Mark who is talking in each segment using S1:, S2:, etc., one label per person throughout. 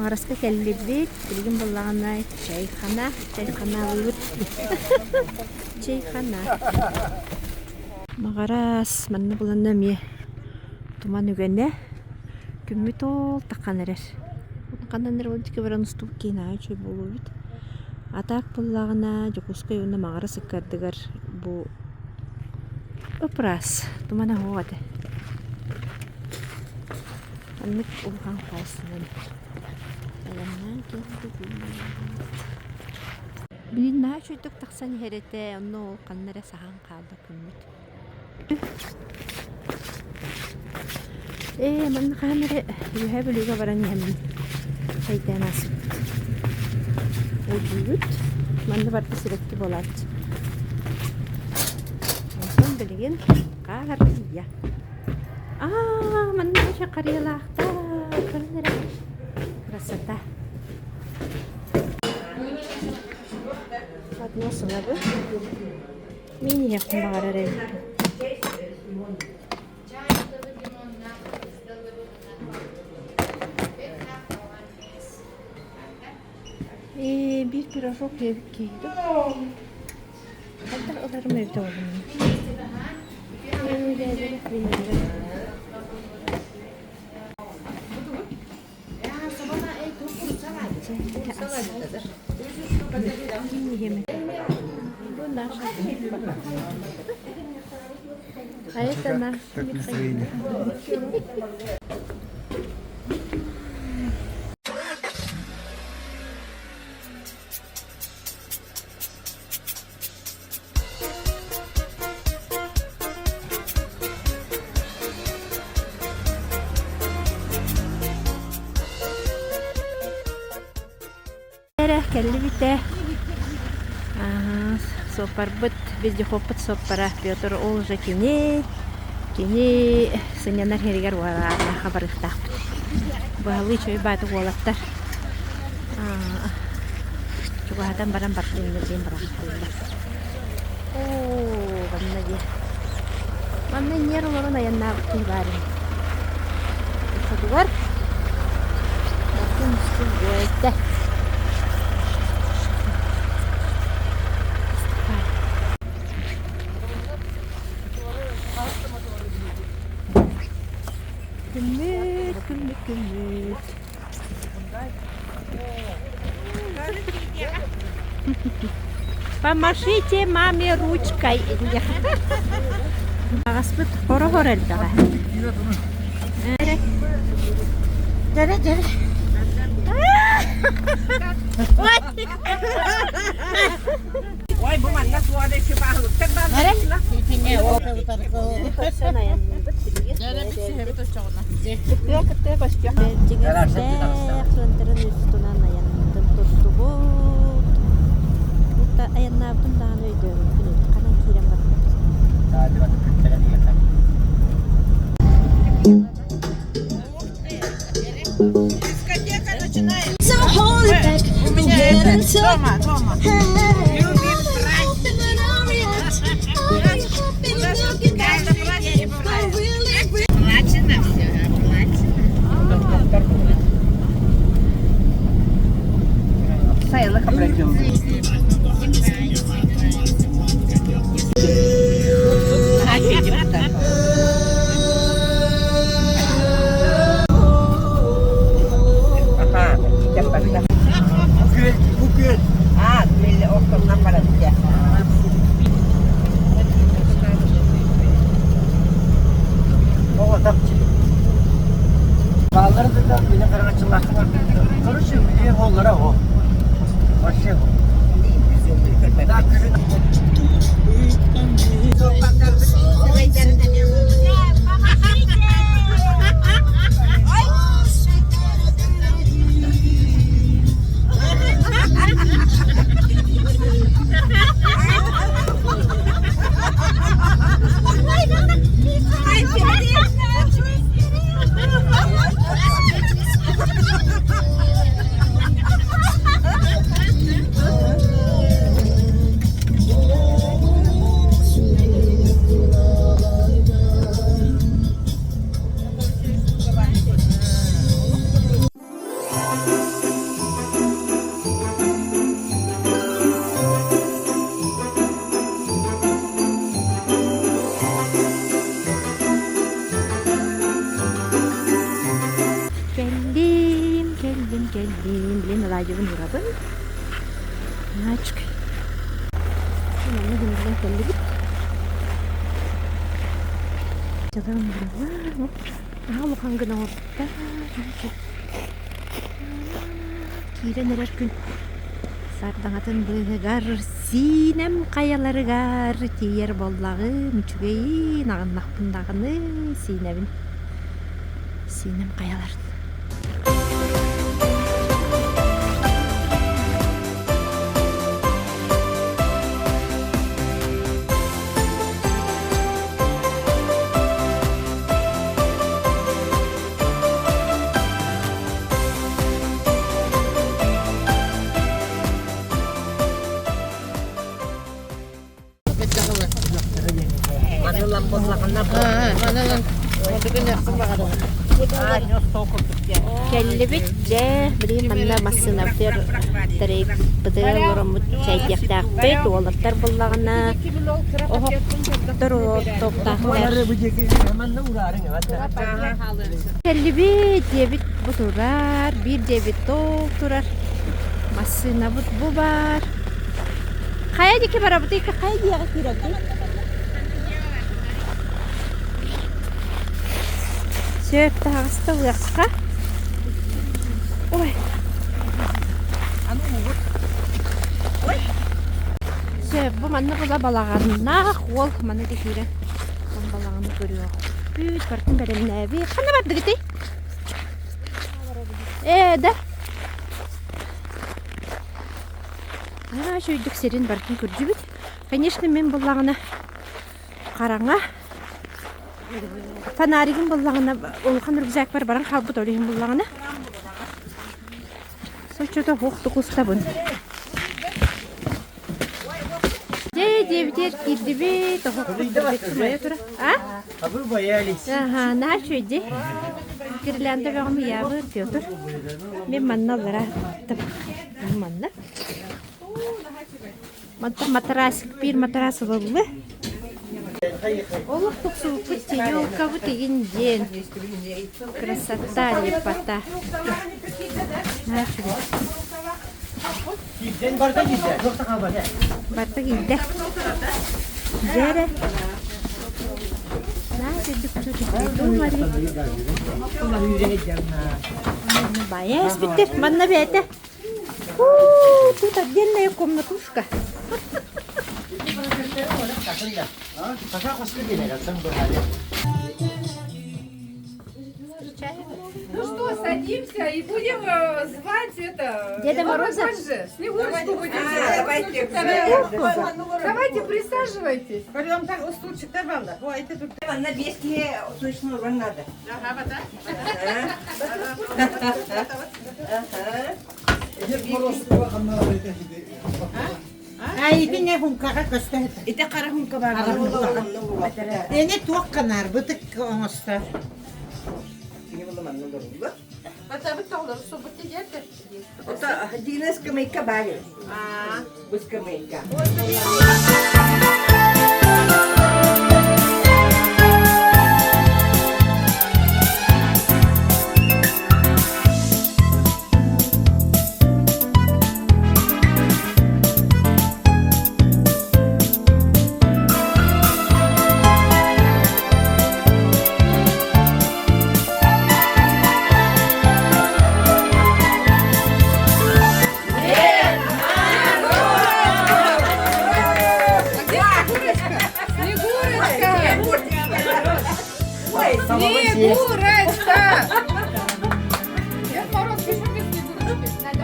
S1: Мағараска кәллебет, білген болағына чайхана бұйыр. Чайхана. Мағарас, манны бұланна ме туман үгәнне, күмі тол таққан әрер. Қандан әрер өндікі баран ұстуып кейін ай чөй болу бит. Атақ болағына жоқұскай өңі мағарас үккардығар бұ ұпырас, тумана хоғады. Аннык улхан қалсынан. Аяннан келді бүйін. Білін наға чөйдік тақсан хереті, оны ол қаннары саған қалды күммет. Манны қанары үйе білуге баран емін. Қайтан асып. Ол бүйіт. Манны барды сіректі болады. Онсан білген қағар бүйя. Манны еще қариялақта. Қанары. Красота. Одно слабо. Мини яқын бағар әрі. Bir piraşok yedik giydi. Hatta olarım evde oldum. Öyle edelim bilmiyorum. Bunlar а это наш. Так настроение. Келли бите. Сопар бит, везде хоппыт соппара. Петр ол же кини сынянар херигер вара хабарыхтак. Баалы чөй баты болаттар. Чугадан баран башлыйны ден барактылар. Ванна де. Ванна нерлорун аянна кыйбарын. Хадуар. Bakın üstü Гümüt. Помашите маме ручкой. Агаспыт хора-хора элдага. Дере. Ой, bu mandak bu ada si pahluk. Terbang lah. Ini oh, putarko. Sana yan. Jadi bisa hebat cowoknya. Kete pasti. Jika saya selenteran itu nana yan tentu tubuh. Kita ayan na pun dah ada itu. Kanan kiri mat. Tadi waktu kita dia kan. Дискотека начинается. У меня дома. Saya lah keberanian. Akhirnya Bunu hındıdan kelli bit. Jalan berapa? Aha bukan gena orta. Kira nerer gün. Сартаңатын быгар синем каяларыгар тиер боллагы мүчүгей нагыннакпындагыны синебин синем каяларын Келлибит же бри манна массынаптер тарик быдыр орамут чайдяктакпет олаттар буллагына охоктор токтахлар келлибит дебит бутурар бир дебит токтурар массына бу бар кая дике барабыты кая дияга кират Söp tağısta uyakka. Oy. Söp bu manna kula balağanna ol manna dikire. Kon balağanı görüyor. Büyük parkın berenine bir kanna vardı gitti. De. Ana şöydük serin parkın көрдү бит. Конечно, мен балağına караңа. Фонаригин буллагына улхан рюкзак бар баран халбут олигин буллагына. Сочото хохту кустабын. Девитер кирдиби тохокту тура. А?
S2: Абы боялись.
S1: Ага, начуйди. Кирлянда багым ябы Пётр. Мен манналара тып. Манна. Матрасик бир матрас болду. Олух туксулук бутти, елка бутти гинден. Красота, лепота.
S2: Giden barda gide. Çok da kalmadı.
S1: Barda gide. Jere. Nasıl dükçü dumari.
S2: Allah yürüyeceğim ha.
S1: Bayas bitir, manna bete. Тут отдельная комнатушка.
S2: Пока хвосты гелер, а сам бывали.
S3: Ну что, садимся и будем звать это...
S1: Деда Мороза?
S3: Снегурочку будем
S4: Давайте.
S3: Давайте, присаживайтесь.
S4: Пойдем так, стульчик давала. Ой, это тут. На беске точно надо.
S3: Ага, вода.
S4: Ай, бine hunkara göster.
S3: İte kara hunka var.
S4: Ne tuak kanar, bıtık onustar.
S3: Это вы тоже, чтобы ты где-то...
S4: Это один скамейка барил. Bu скамейка.
S3: Снегурочка! Дед Мороз, почему без Снегурочки?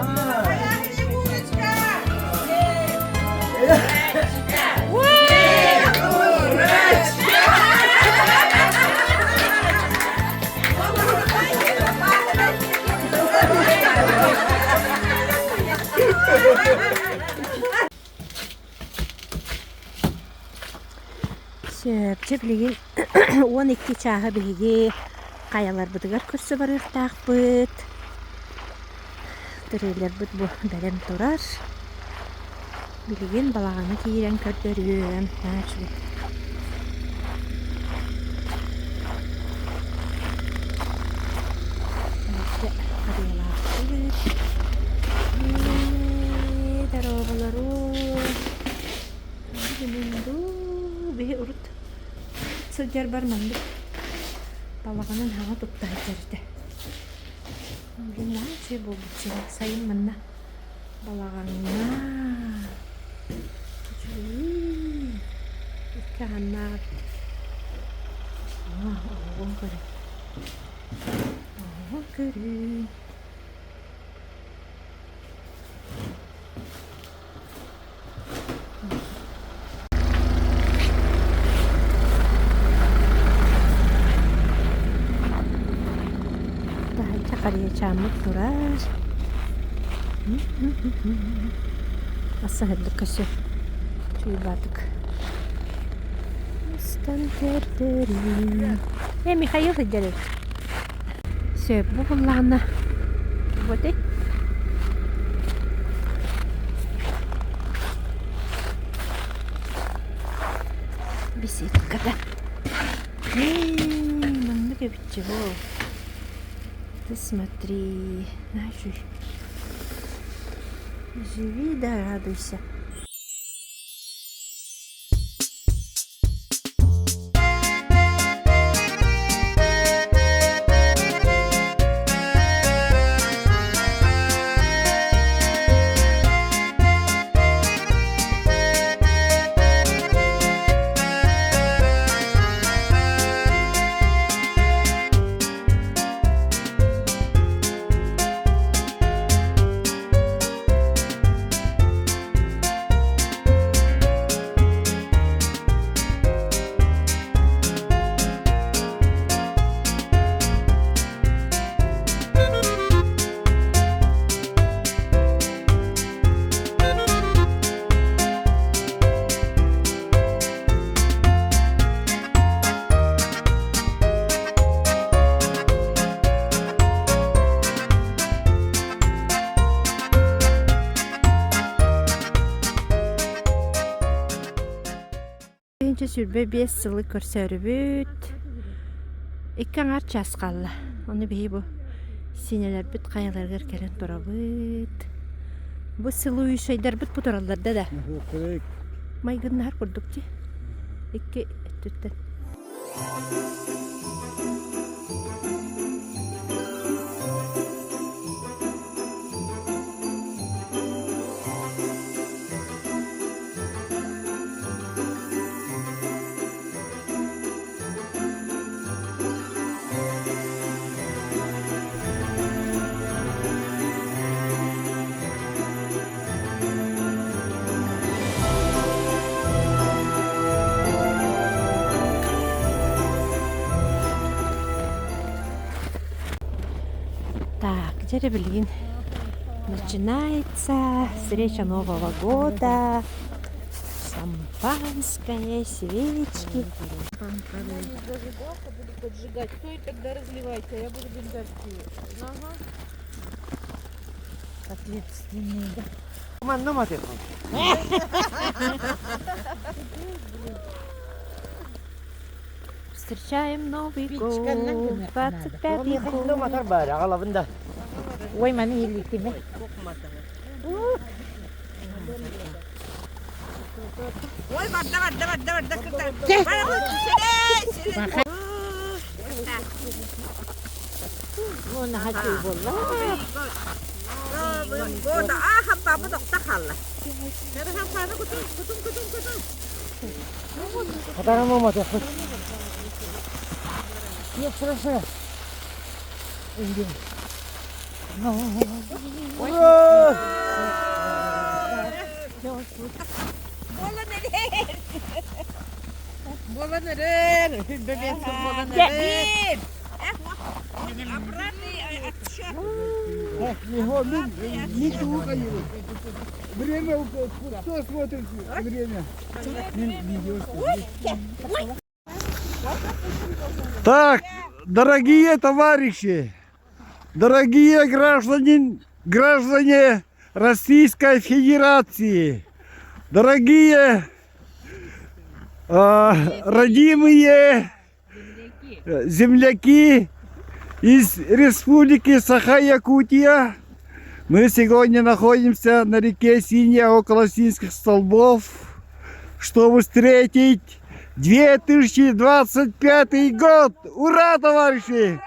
S1: Söpçebilgin 12 çağı bilgi kayalar bıdıgar kürsü var ırtaq bıt. Dırıylar bıt bu belen turar. Bilgin balağını kiren kördürüyüm. Naçlı. bir urut. Sıcar barmandı. Balağının hava tuttu içeride. Bunlar şey bu bıçağı sayın bana. Balağına. İkahanlar. Oğlum kırı. Oğlum kırı. Karıya çamlık durar. Asıl hep kaşı. Tüy batık. Stankerderim. Mikhail gidelim. Söyle bu kulağına. Bu de. Bir şey kadar. Manlık yapıcı bu. Ты смотри, наши. Живи да радуйся. Birinci sürbe 5 yılı körsörübüt. İkken arç asqalla. Onu beyi bu sineler büt kayalar gelen durabıt. Bu sılı uyuşaylar büt bu turallarda da. Maygınlar kurduk ki. İki tütten. Так, Деревлин. Начинается встреча Нового года. Шампанское, свечки.
S3: Буду поджигать. Кто и тогда разливайте, а я буду бензовки. Ага.
S1: Ответственные, да? Встречаем Новый год. 25-й год.
S2: motor bara kalavında.
S1: Ой, маны елейтеме.
S4: Ой, varda kırda. Bana bu sene.
S1: Onu hadi bolla.
S4: Goda hamba bu dokta kalla. Nere hem fazla kutum.
S2: Katangan mo motor. Yok sırası. İndim.
S4: Bola nere? Bebeğim bola nere? Abrani atışa.
S2: Не трогай его. Время кто смотрит время? Так, дорогие товарищи, дорогие граждане Российской Федерации, дорогие родимые земляки из Республики Саха-Якутия. Мы сегодня находимся на реке Синяя около Синских столбов, чтобы встретить 2025 год! Ура, товарищи!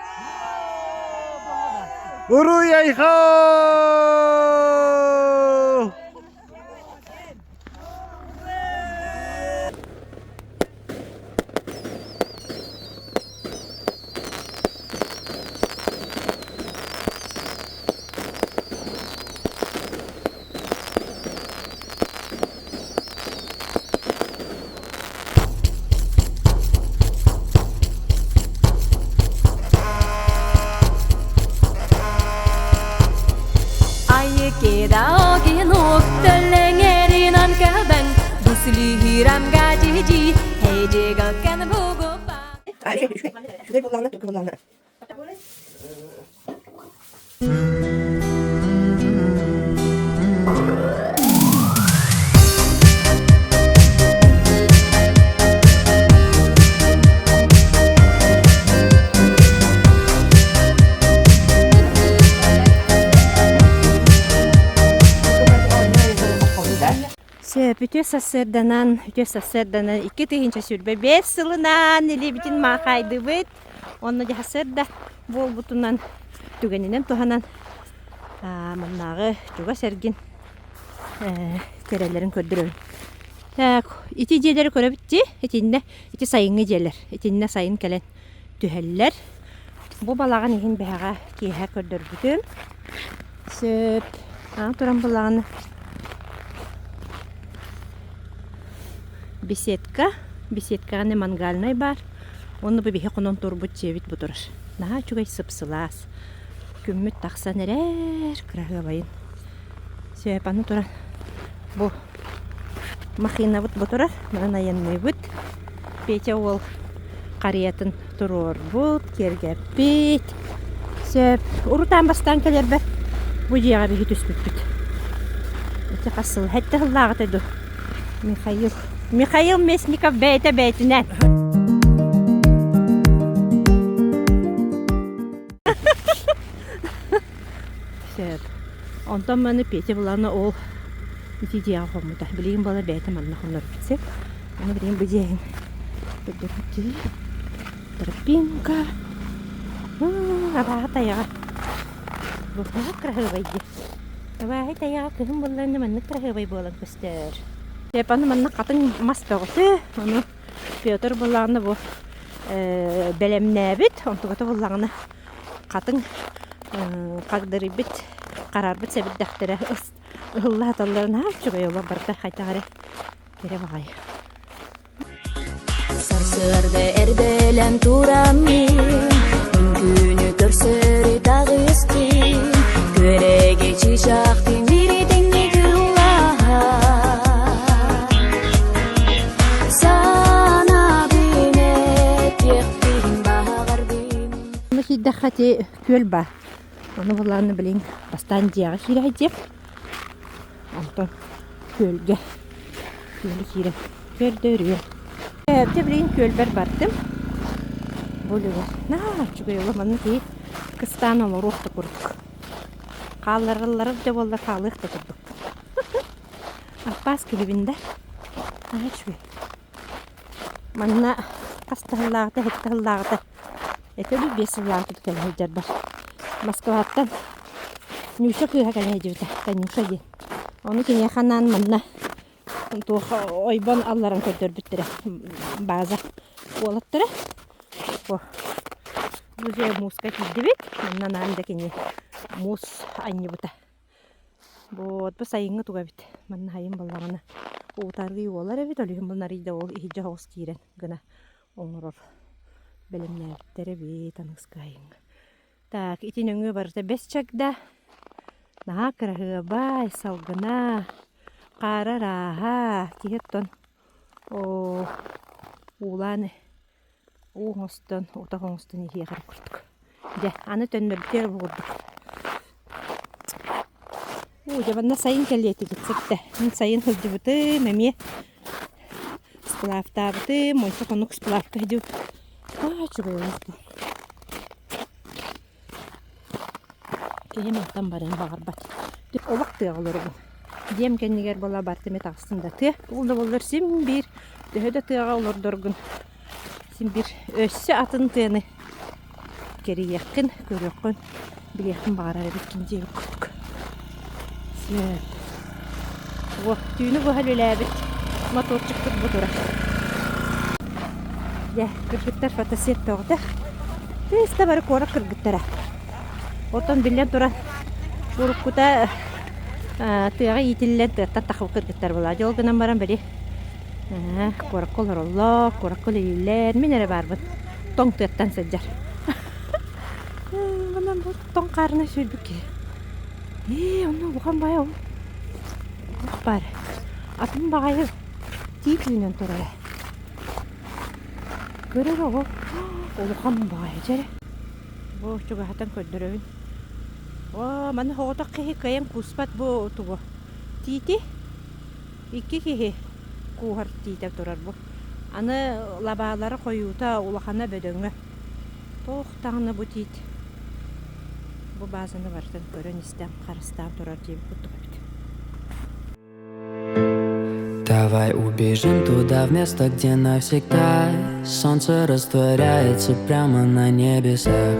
S2: Ура-яйхо!
S5: Keda ogi nokta lengerin kaban busli hiram gajiji heje gakan bogo pa.
S4: Şurayı kullandık, dur kullandık.
S1: Bütün sasırdanan iki tühince sürbe 5 yılından ili bütün makaydı bit. Onu da hasırda bol butundan tügeninen tuhanan mannağı juga sergin kerelerin kördürün. İti jeleri köre bitti. İti sayını jeler. İtinne sayın kelen tüheller. Bu balağın ihin behaga kiha kördür bütün. Söp. Turan balağını беседка не мангальный бар. Оны бу бихе конон турбут чебит бутурар. Наха чугай сыпсылас. Күммүт такса нерер крага байын. Сөйпаны туран. Бу махина бут бутурар. Мана янмай бут. Петя ол кариятын турор бут, кергеп бит. Сөп урутан бастан келер бер. Бу жыга бихи түспүт бит. Эти касыл хетте хыллагы теду. Михаил Мясников бәйті-бәйтінен. Онтан мәні Петя бұларына ол үті дейін қомыда. Білейін бала бәйті мәніне қоныр бітсек. Оны білейін бұдейін. Бұдырыты. Тропинка. Абаға таяға. Бұқыға қырағы бәйді. Абаға таяға күйін бұларына мәніне қырағы бәй болан көстер. Паны манна катын маска готы, аны Петр буллагына бу белемнәбит, онтугата буллагына катын кагдыры бит, карар бит себит дәхтәре. Алла талларына чуга yola барда кайтагары. Кере багай.
S5: Sarsırdı erdelem turamı Güngünü görseri dağı üstü Göre geçi şahtın biri dengi güllaha Sana binet yektiğin bağır bin
S1: Мөхи дахати көл бар. Аны буларны билин бастан жага ширайдык. Антон көлгө. Көлгө шире. Көрдөрү. Тебрин көлбер бардым. Болуга. На, чуга yola маны ки кыстан олорукты курдук. Калларлар да болду калыкты курдук. Апас килибинде. Ачуй. Манна касталлагы, хетталлагы. Это бу бесиллагы келе бар. Москваттан Нюша кыга келе жибде. Нюша ди. Оны кине ханан манна ойбан алларын көтөр бүттіре база олаттыры. Бұл же муска килді бет. Маннан анда кене мус айны бұта. Бұл сайыңы туға бет. Манна хайын балағына ұтарғы олар бет. Олығын бұл нарыйда ол ихиджа хоғыз кейрен. Гына оңырыр. Білімнер біттері бет анығысқа айың. Так, итин өңі барыта бес чакда. Наға кірағы бай салғына. Қарараға кехеттон уланы оңыстон, отақ оңыстон ехе қарып күрдік. Де, аны төнмөрдер бұғырдық. Жабанна сайын кәлеті кетсекті. Сайын хылды бұты, мәме сплавта бұты, мойсы қонық сплавта әдеу. Чүгай оңызды. Кехем аттан барын бағар бат. Олақ тұяғылыр бұл. Дем кәнігер бола бартыме тағысында ты. Олда болдар сен бір Töhöde tığağa olurdurgun. Sin bir össü atın tığını geri yakın görüyorsun. Bir yakın bağırarı bitkince yoktuk. Söp. Oh, düğünü bu hal öyle bit. Motor çıktık bu dura. Ya, kırgıtlar fotosiyet doğdu. Teste barı korak kırgıtlara. Oradan bilen dura. Urukkuda tığağa yitillen tığıtta takıl kırgıtlar bula. Yolgınan baran beri. Korakol Allah, korakol iyiler. Minere barbın. Tong tığıttan săccar. Bana bu tong karnı sürdük ki. Onu bukan bayağı o. Bak bari. Atım bayağı. Tiyipinen toraya. Görür o. Olukan bayağı cere. Bu çok hatan köldürüğün. Bana hoğutak kehi kayam kuspat bu tubu. Titi. İki kehi. Kuhar tiyip durar bu. Anı labaları koyuta ulakana bödöngü. Toğtağını bu tiyip. Bu bazını vardan görün istem karıstan durar diyeyim kutu kapit.
S6: Давай убежим туда, в место, где навсегда солнце растворяется прямо на небесах.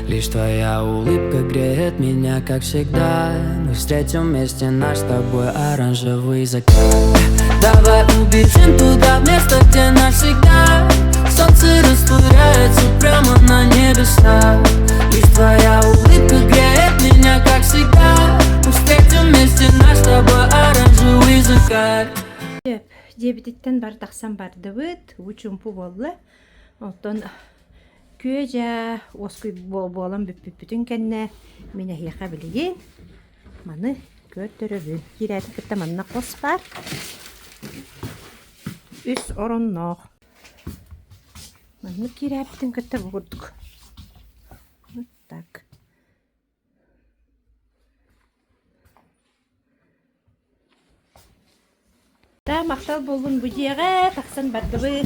S6: Лишь твоя улыбка греет меня, как всегда. Мы встретим вместе наш с тобой оранжевый закат. Давай убежим туда, в место, где навсегда солнце растворяется прямо на небесах. Лишь твоя улыбка греет меня, как всегда. Мы встретим вместе наш с тобой оранжевый закат.
S1: Debititten bar taqsan bardı bıt, uçumpu bolla. Ondan köce oskuy bolan bütün kenne mine hiqa bilgin. Mani götürübün. Girəti kıtta manna qos var. Üs oronnoq. Mani girətin kıtta vurduk. Tak. Da maqtal bolgun bu jere taqsan bardıbı.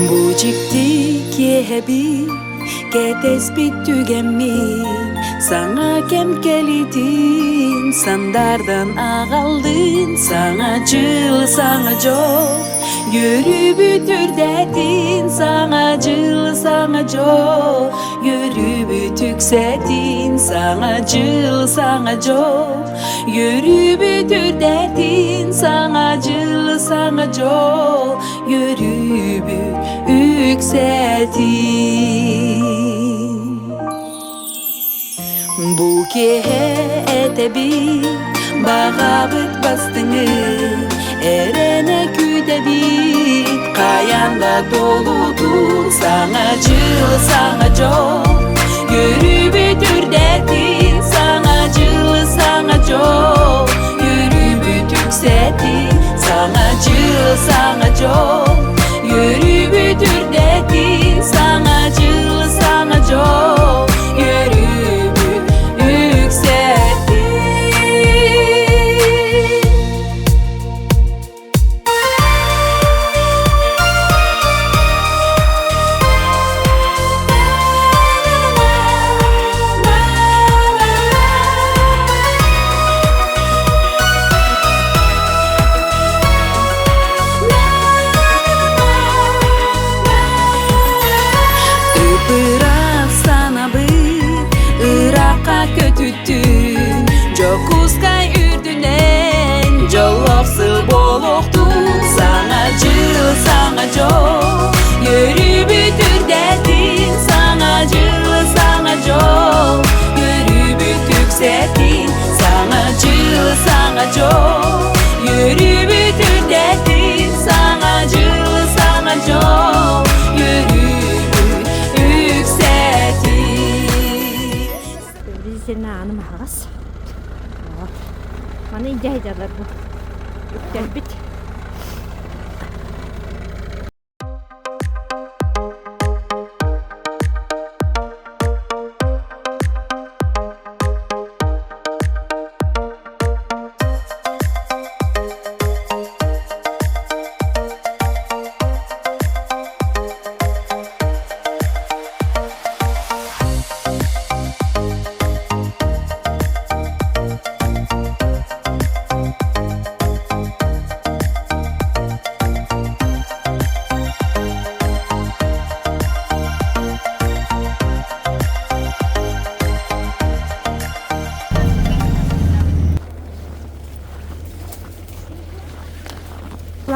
S5: Bu ciktik yehebi ketes bittügemmin. Sana kem gelidin, sandardan ağaldın. Sana cıl, sana çok, yürü bütür dedin. Sana cıl, sana çok, yürü bütüksedin. Sana cıl, sana çok, yürü bütür dedin. Sana cıl, sana çok, yürü bütüksedin. Bu kehe etebi bağa bit bastını. Erene küde bit kayanda doludu. Sana cıl, sana çok, yürü bütür dedin. Sana cıl, sana çok, yürü bütüksedin. Sana cıl, sana çok, yürü bütür dedin. Sana cıl, sana çok, yürü kötüttün. Jokuskay ürdünen jolloqsı boluqtu. Sana cıl, sana çok, yürü bütür dedin. Sana cıl, sana çok, yürü bütüksedin. Sana cıl, sana çok, yürü bütür dedin. Sana cıl, sana çok, yürü bütüksedin.
S1: Senin anım ağız. Bana ince heyecanlar bu. Gelbit.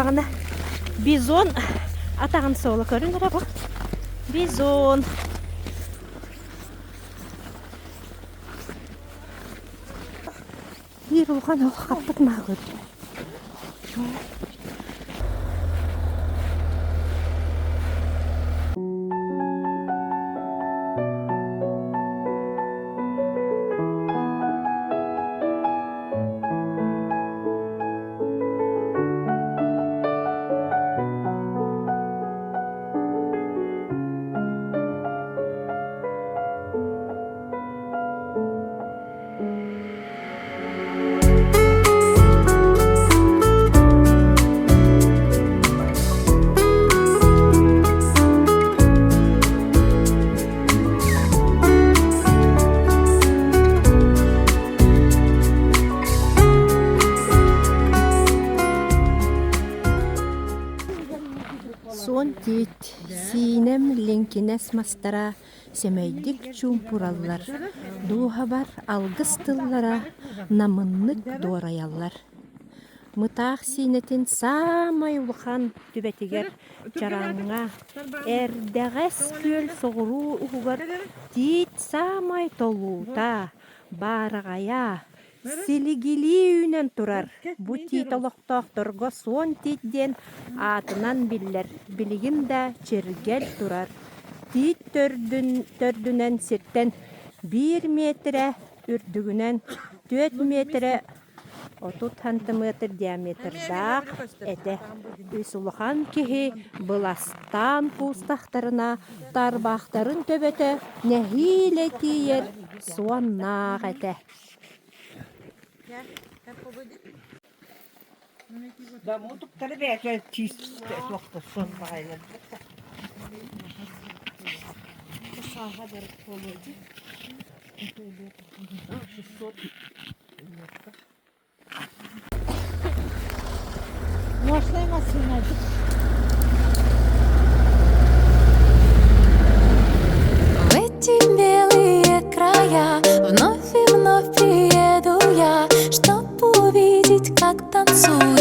S1: бағына бизон атағын соғылы көріңдер бұл. Бизон. Бір ұлған ол қаппыт мағыр. Сон тит, синем ленкинес мастара, семейдик чумпураллар, духа бар алгыс тыллара, намыннык дораяллар. Мытақ синетин самай улхан түбетигер чараңа, эрдегес пөл соғыру уғығар, тит самай толута, барағая, силигили үнен турар. Бу тит олоқтоқтырға сон титден атынан биллер. Билигин да чергел турар. Тит төрдүнен сирттен 1 метре, үрдүгүнен 4 метре, 30 сантиметр диаметрдақ әті. Үсулхан кихи бұластан пустақтарына тарбақтарын төбеті нәхиле тиер суаннақ әті.
S4: Да, мутук тарбия чист вакытта сон багайлар.
S1: Саға барып қолыды. Мощная машина.
S5: В эти белые края вновь и вновь приеду я, чтоб увидеть, как танцуют